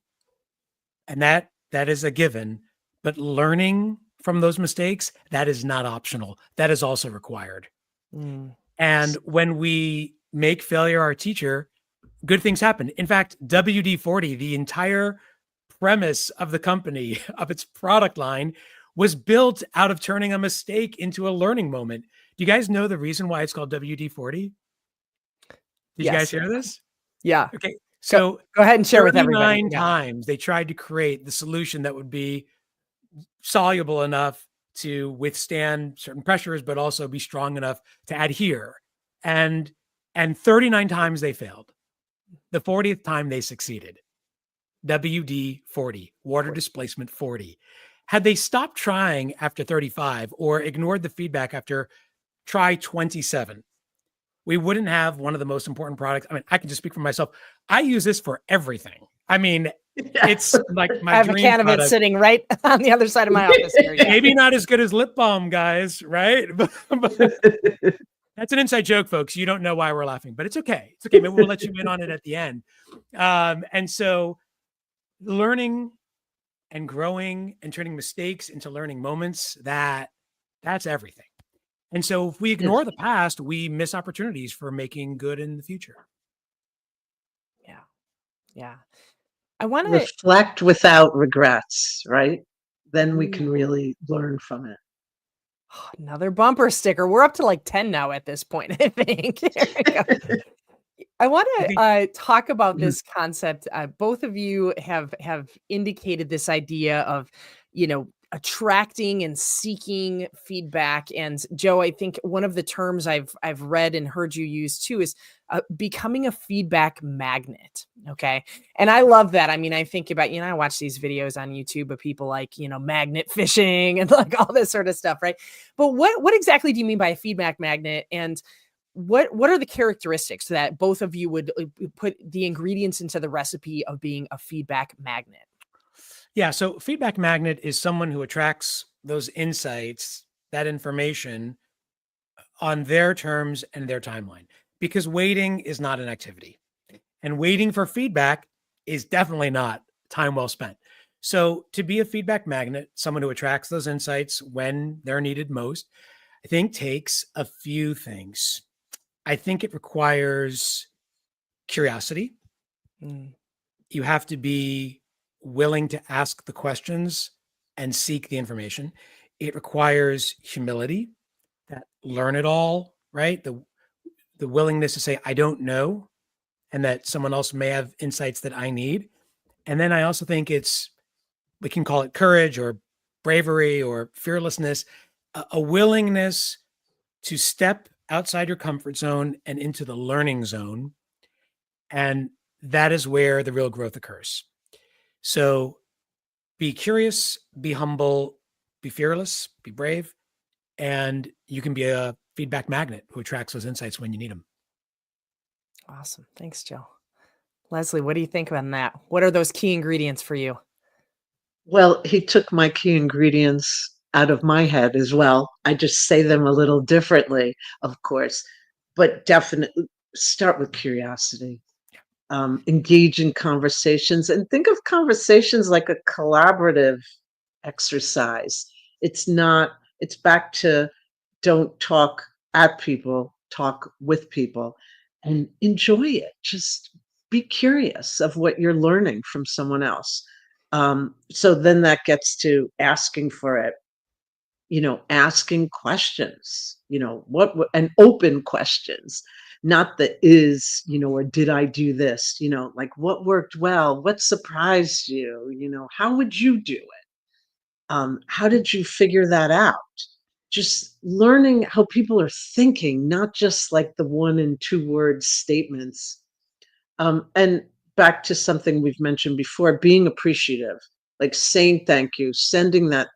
and that is a given, but learning from those mistakes, that is not optional. That is also required. Mm, And when we make failure our teacher, good things happen. In fact, WD-40, the entire premise of the company, of its product line, was built out of turning a mistake into a learning moment. Do you guys know the reason why it's called WD-40? Did you guys yes. hear this? Yeah. Okay. Go, So go ahead and share with everybody. 39 Yeah. times they tried to create the solution that would be soluble enough to withstand certain pressures, but also be strong enough to adhere. And 39 times they failed. The 40th time they succeeded. WD-40, water displacement 40. Had they stopped trying after 35 or ignored the feedback after try 27, we wouldn't have one of the most important products. I mean, I can just speak for myself. I use this for everything. I mean, Yes. it's like I my have a dream can of it product. sitting right on the other side of my office here. Yeah. Maybe not as good as lip balm, guys, right? But that's an inside joke, folks. You don't know why we're laughing, but it's okay. It's okay. Maybe we'll let you in on it at the end. And so learning and growing and turning mistakes into learning moments, that's everything. And so if we ignore the past, we miss opportunities for making good in the future. Yeah. Yeah. I want to. Reflect without regrets, right? Then we can really learn from it. Another bumper sticker. We're up to like 10 now at this point, I think. Here we go. I want I to think talk about Mhm. this concept. Both of you have indicated this idea of, attracting and seeking feedback. And Joe, I think one of the terms I've read and heard you use too is becoming a feedback magnet. Okay, and I love that. I mean, I think about, I watch these videos on YouTube of people like, magnet fishing and like all this sort of stuff, right? But what exactly do you mean by a feedback magnet? And what are the characteristics that both of you would put the ingredients into the recipe of being a feedback magnet? Yeah. So feedback magnet is someone who attracts those insights, that information on their terms and their timeline, because waiting is not an activity, and waiting for feedback is definitely not time well spent. So to be a feedback magnet, someone who attracts those insights when they're needed most, I think takes a few things. I think it requires curiosity. Mm, You have to be willing to ask the questions and seek the information. It requires humility, that learn it all, right? The willingness to say, I don't know, and that someone else may have insights that I need. And then I also think we can call it courage or bravery or fearlessness, a willingness to step outside your comfort zone and into the learning zone. And that is where the real growth occurs. So be curious, be humble, be fearless, be brave, and you can be a feedback magnet who attracts those insights when you need them. Awesome. Thanks, Joe. Leslie, what do you think on that? What are those key ingredients for you? Well, he took my key ingredients out of my head as well. I just say them a little differently, of course, but definitely start with curiosity. Engage in conversations and think of conversations like a collaborative exercise. It's back to don't talk at people, talk with people and enjoy it. Just be curious of what you're learning from someone else. So then that gets to asking for it, asking questions, and open questions, not the is, or did I do this, like what worked well, what surprised you, how would you do it? How did you figure that out? Just learning how people are thinking, not just like the 1 and 2 word statements. And back to something we've mentioned before, being appreciative, like saying thank you, sending that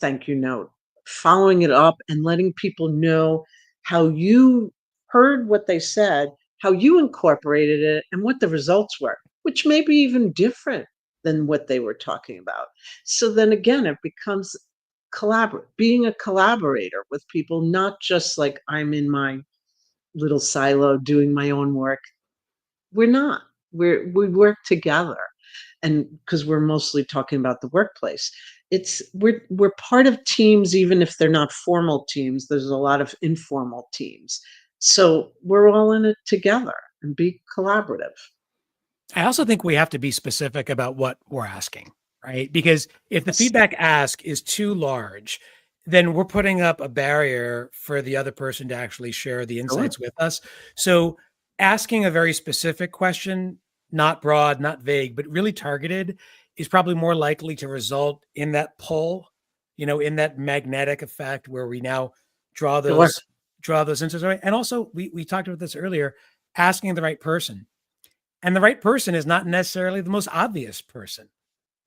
thank you note, following it up, and letting people know how you heard what they said, how you incorporated it, and what the results were, which may be even different than what they were talking about. So then again, it becomes being a collaborator with people, not just like I'm in my little silo doing my own work. We're not. We work together, and because we're mostly talking about the workplace, we're part of teams, even if they're not formal teams. There's a lot of informal teams, so we're all in it together and be collaborative. I also think we have to be specific about what we're asking, right? Because if the Yes. feedback ask is too large, then we're putting up a barrier for the other person to actually share the Sure. insights with us. So asking a very specific question, not broad, not vague, but really targeted, is probably more likely to result in that pull, in that magnetic effect where we now draw Sure. those insights away. And also we talked about this earlier, asking the right person. And the right person is not necessarily the most obvious person.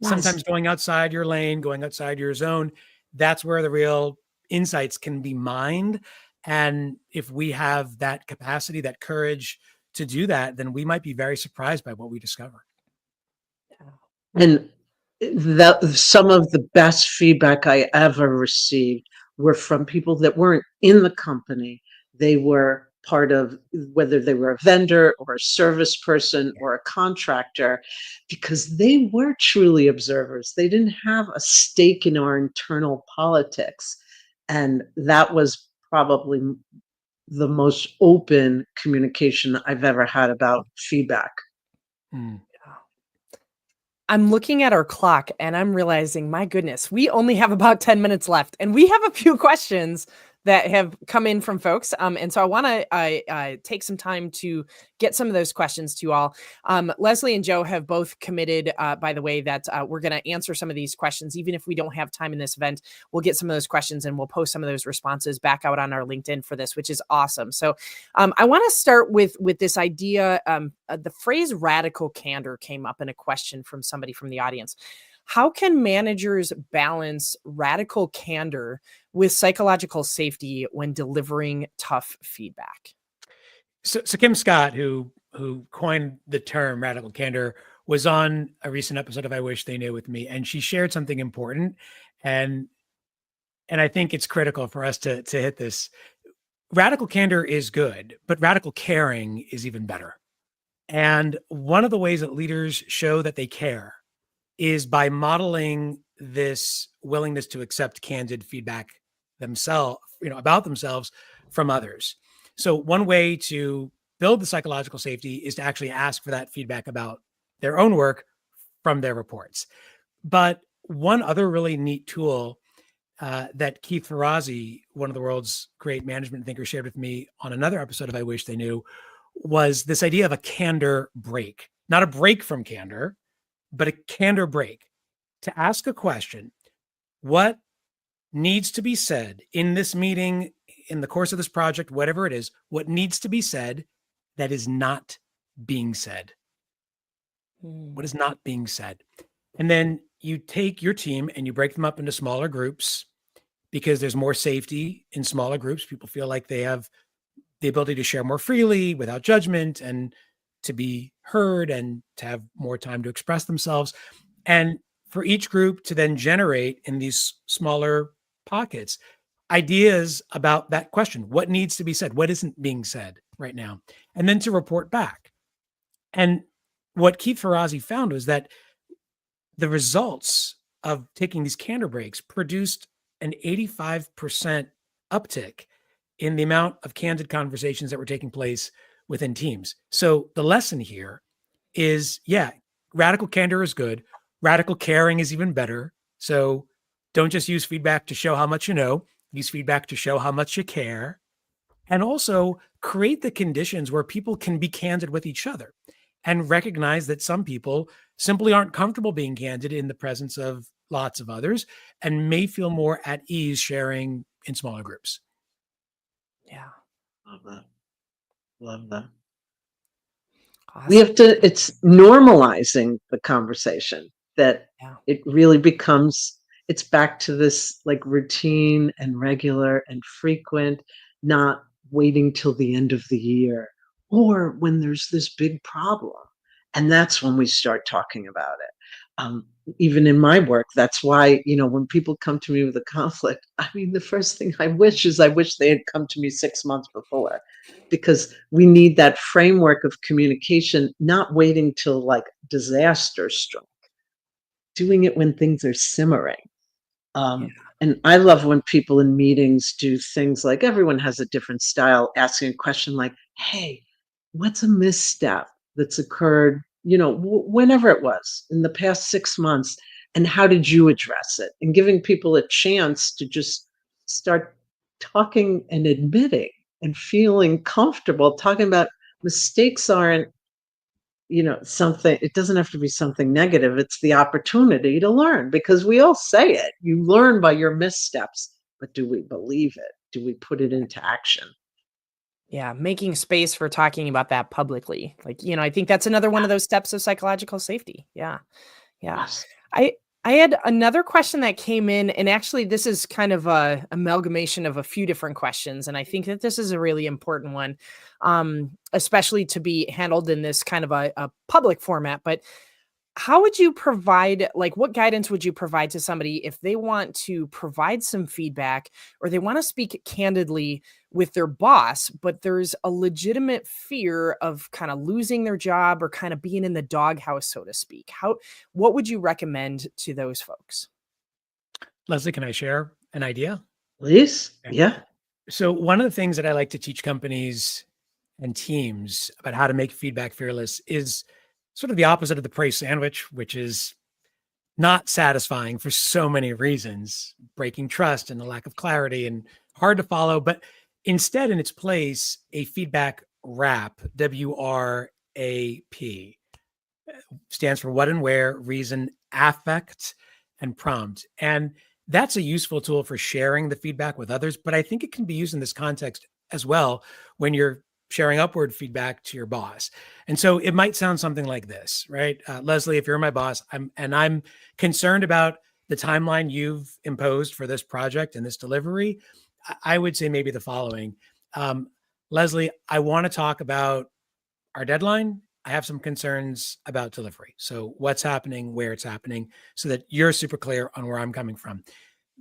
Yes. Sometimes going outside your lane, going outside your zone, that's where the real insights can be mined. And if we have that capacity, that courage to do that, then we might be very surprised by what we discover. And some of the best feedback I ever received were from people that weren't in the company. They were part of, whether they were a vendor or a service person or a contractor, because they were truly observers. They didn't have a stake in our internal politics. And that was probably the most open communication I've ever had about feedback. Mm. I'm looking at our clock and I'm realizing, my goodness, we only have about 10 minutes left, and we have a few questions that have come in from folks. And so I want to take some time to get some of those questions to you all. Leslie and Joe have both committed, by the way, that we're going to answer some of these questions. Even if we don't have time in this event, we'll get some of those questions and we'll post some of those responses back out on our LinkedIn for this, which is awesome. So I want to start with this idea. The phrase radical candor came up in a question from somebody from the audience. How can managers balance radical candor with psychological safety when delivering tough feedback? So Kim Scott, who coined the term radical candor, was on a recent episode of I Wish They Knew with me, and she shared something important, and I think it's critical for us to hit this. Radical candor is good, but radical caring is even better. And one of the ways that leaders show that they care is by modeling this willingness to accept candid feedback themselves, about themselves from others. So one way to build the psychological safety is to actually ask for that feedback about their own work from their reports. But one other really neat tool that Keith Ferrazzi, one of the world's great management thinkers, shared with me on another episode of I Wish They Knew, was this idea of a candor break. Not a break from candor, but a candor break. To ask a question, what needs to be said in this meeting, in the course of this project, whatever it is, what needs to be said that is not being said? What is not being said? And then you take your team and you break them up into smaller groups because there's more safety in smaller groups. People feel like they have the ability to share more freely without judgment and to be heard and to have more time to express themselves. And for each group to then generate in these smaller pockets ideas about that question: what needs to be said? What isn't being said right now? And then to report back. And what Keith Ferrazzi found was that the results of taking these candor breaks produced an 85% uptick in the amount of candid conversations that were taking place within teams. So the lesson here is, yeah, radical candor is good. Radical caring is even better. So don't just use feedback to show how much you know, use feedback to show how much you care. And also create the conditions where people can be candid with each other and recognize that some people simply aren't comfortable being candid in the presence of lots of others and may feel more at ease sharing in smaller groups. Yeah. Love that. Love that. Awesome. We have to, it's normalizing the conversation that it really becomes, it's back to this like routine and regular and frequent, not waiting till the end of the year or when there's this big problem. And that's when we start talking about it. Even in my work, that's why, you know, when people come to me with a conflict, I mean, the first thing I wish they had come to me 6 months before, because we need that framework of communication, not waiting till like disaster struck, doing it when things are simmering. And I love when people in meetings do things like, everyone has a different style, asking a question like, hey, what's a misstep that's occurred, you know, whenever it was in the past 6 months, and how did you address it? And giving people a chance to just start talking and admitting and feeling comfortable talking about mistakes aren't, you know, something, it doesn't have to be something negative. It's the opportunity to learn, because we all say it. You learn by your missteps, but do we believe it? Do we put it into action? Yeah, making space for talking about that publicly. Like, you know, I think that's another one of those steps of psychological safety. Yeah. Yeah. Yes. I had another question that came in, and actually this is kind of a amalgamation of a few different questions. And I think that this is a really important one, especially to be handled in this kind of a public format. But how would you provide, like, what guidance would you provide to somebody if they want to provide some feedback or they want to speak candidly with their boss, but there's a legitimate fear of kind of losing their job or kind of being in the doghouse, so to speak? What would you recommend to those folks? Leslie, can I share an idea? Please. Okay. Yeah. So one of the things that I like to teach companies and teams about how to make feedback fearless is sort of the opposite of the praise sandwich, which is not satisfying for so many reasons, breaking trust and a lack of clarity and hard to follow. But instead, in its place, a feedback wrap, WRAP, stands for what and where, reason, affect, and prompt. And that's a useful tool for sharing the feedback with others. But I think it can be used in this context as well when you're sharing upward feedback to your boss. And so it might sound something like this, right? Leslie, if you're my boss, I'm concerned about the timeline you've imposed for this project and this delivery, I would say maybe the following. Leslie, I want to talk about our deadline. I have some concerns about delivery. So what's happening, where it's happening, so that you're super clear on where I'm coming from.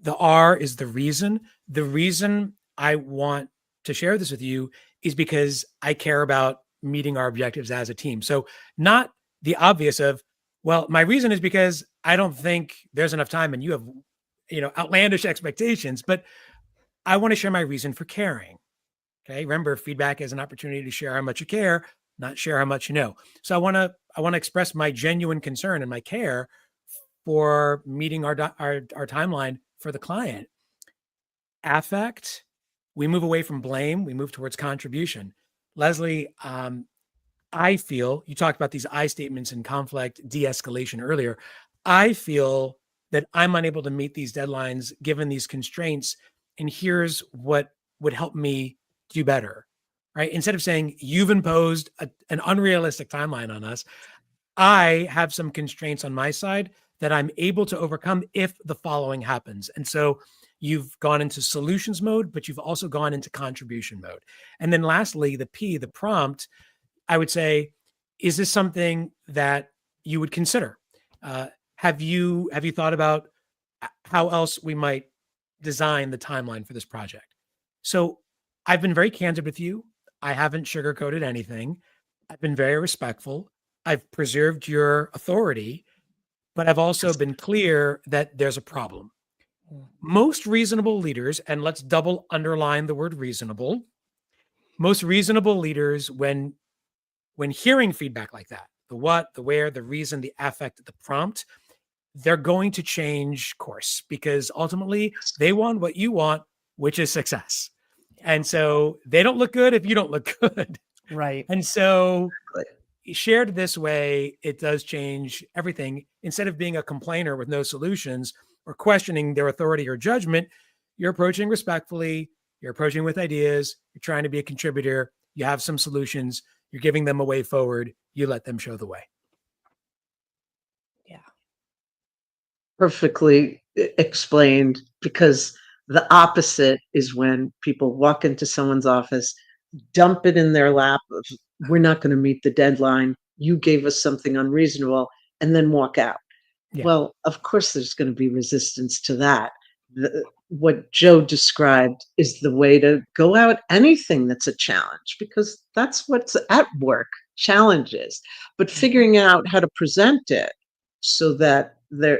The R is the reason. The reason I want to share this with you is because I care about meeting our objectives as a team. So not the obvious of, well, my reason is because I don't think there's enough time and you have, you know, outlandish expectations, but I want to share my reason for caring. Okay. Remember, feedback is an opportunity to share how much you care, not share how much you know. So I want to express my genuine concern and my care for meeting our timeline for the client. Affect, we move away from blame, we move towards contribution. Leslie, I feel, you talked about these I statements and conflict de-escalation earlier. I feel that I'm unable to meet these deadlines given these constraints. And here's what would help me do better, right? Instead of saying you've imposed an unrealistic timeline on us, I have some constraints on my side that I'm able to overcome if the following happens. And so you've gone into solutions mode, but you've also gone into contribution mode. And then lastly, the P, the prompt, I would say, is this something that you would consider? Have you thought about how else we might design the timeline for this project? So I've been very candid with you. I haven't sugarcoated anything. I've been very respectful. I've preserved your authority, but I've also been clear that there's a problem. Most reasonable leaders, and let's double underline the word reasonable, most reasonable leaders, when hearing feedback like that, the what, the where, the reason, the affect, the prompt, they're going to change course because ultimately they want what you want, which is success. And so they don't look good if you don't look good. Right. And so shared this way, it does change everything. Instead of being a complainer with no solutions or questioning their authority or judgment, you're approaching respectfully, you're approaching with ideas, you're trying to be a contributor, you have some solutions, you're giving them a way forward, you let them show the way. Yeah. Perfectly explained, because the opposite is when people walk into someone's office, dump it in their lap of, we're not going to meet the deadline, you gave us something unreasonable, and then walk out. Yeah. Well, of course, there's going to be resistance to that. What Joe described is the way to go out anything that's a challenge, because that's what's at work, challenges. But figuring out how to present it so that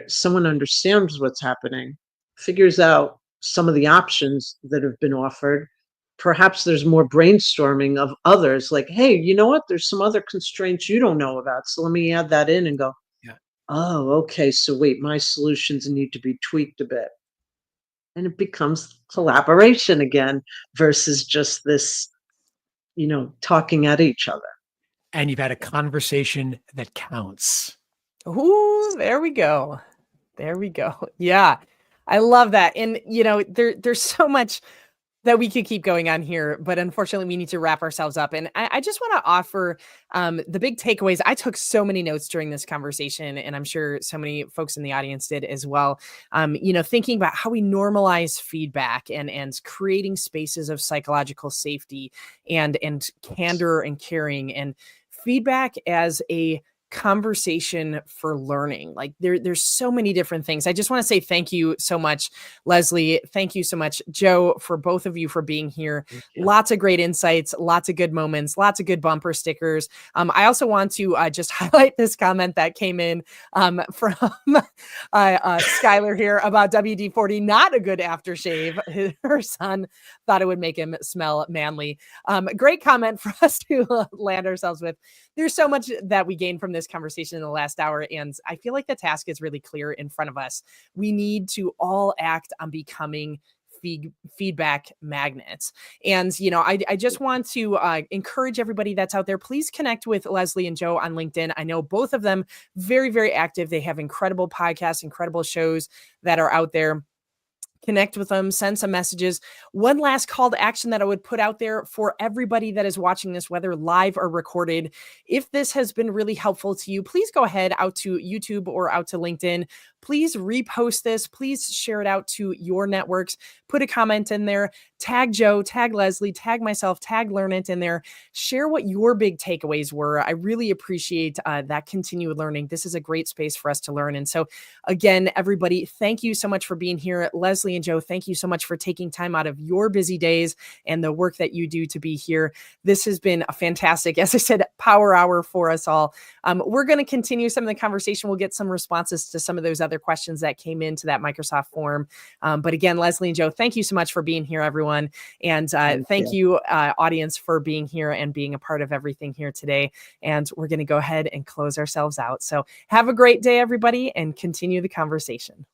someone understands what's happening, figures out some of the options that have been offered. Perhaps there's more brainstorming of others, like, hey, you know what? There's some other constraints you don't know about. So let me add that in and go, Yeah. oh, okay. So wait, my solutions need to be tweaked a bit. And it becomes collaboration again versus just this, talking at each other. And you've had a conversation that counts. Ooh, there we go. There we go. Yeah. I love that. And there's so much that we could keep going on here, but unfortunately we need to wrap ourselves up. And I just want to offer the big takeaways. I took so many notes during this conversation, and I'm sure so many folks in the audience did as well. Thinking about how we normalize feedback and creating spaces of psychological safety and candor and caring, and feedback as a conversation for learning. Like there's so many different things. I just want to say thank you so much, Leslie. Thank you so much, Joe, for both of you for being here. Lots of great insights, lots of good moments, lots of good bumper stickers. I also want to just highlight this comment that came in from Skylar here about WD-40, not a good aftershave. Her son thought it would make him smell manly. Great comment for us to land ourselves with. There's so much that we gained from this conversation in the last hour, and I feel like the task is really clear in front of us. We need to all act on becoming feedback magnets. And, I just want to encourage everybody that's out there, please connect with Leslie and Joe on LinkedIn. I know both of them very, very active. They have incredible podcasts, incredible shows that are out there. Connect with them, send some messages. One last call to action that I would put out there for everybody that is watching this, whether live or recorded. If this has been really helpful to you, please go ahead out to YouTube or out to LinkedIn. Please repost this. Please share it out to your networks. Put a comment in there. Tag Joe, tag Leslie, tag myself, tag Learn It in there. Share what your big takeaways were. I really appreciate that continued learning. This is a great space for us to learn. And so again, everybody, thank you so much for being here. Leslie and Joe, thank you so much for taking time out of your busy days and the work that you do to be here. This has been a fantastic, as I said, power hour for us all. We're going to continue some of the conversation. We'll get some responses to some of those other questions that came into that Microsoft form. But again, Leslie and Joe, thank you so much for being here, everyone. And thank you, audience, for being here and being a part of everything here today. And we're going to go ahead and close ourselves out. So have a great day, everybody, and continue the conversation.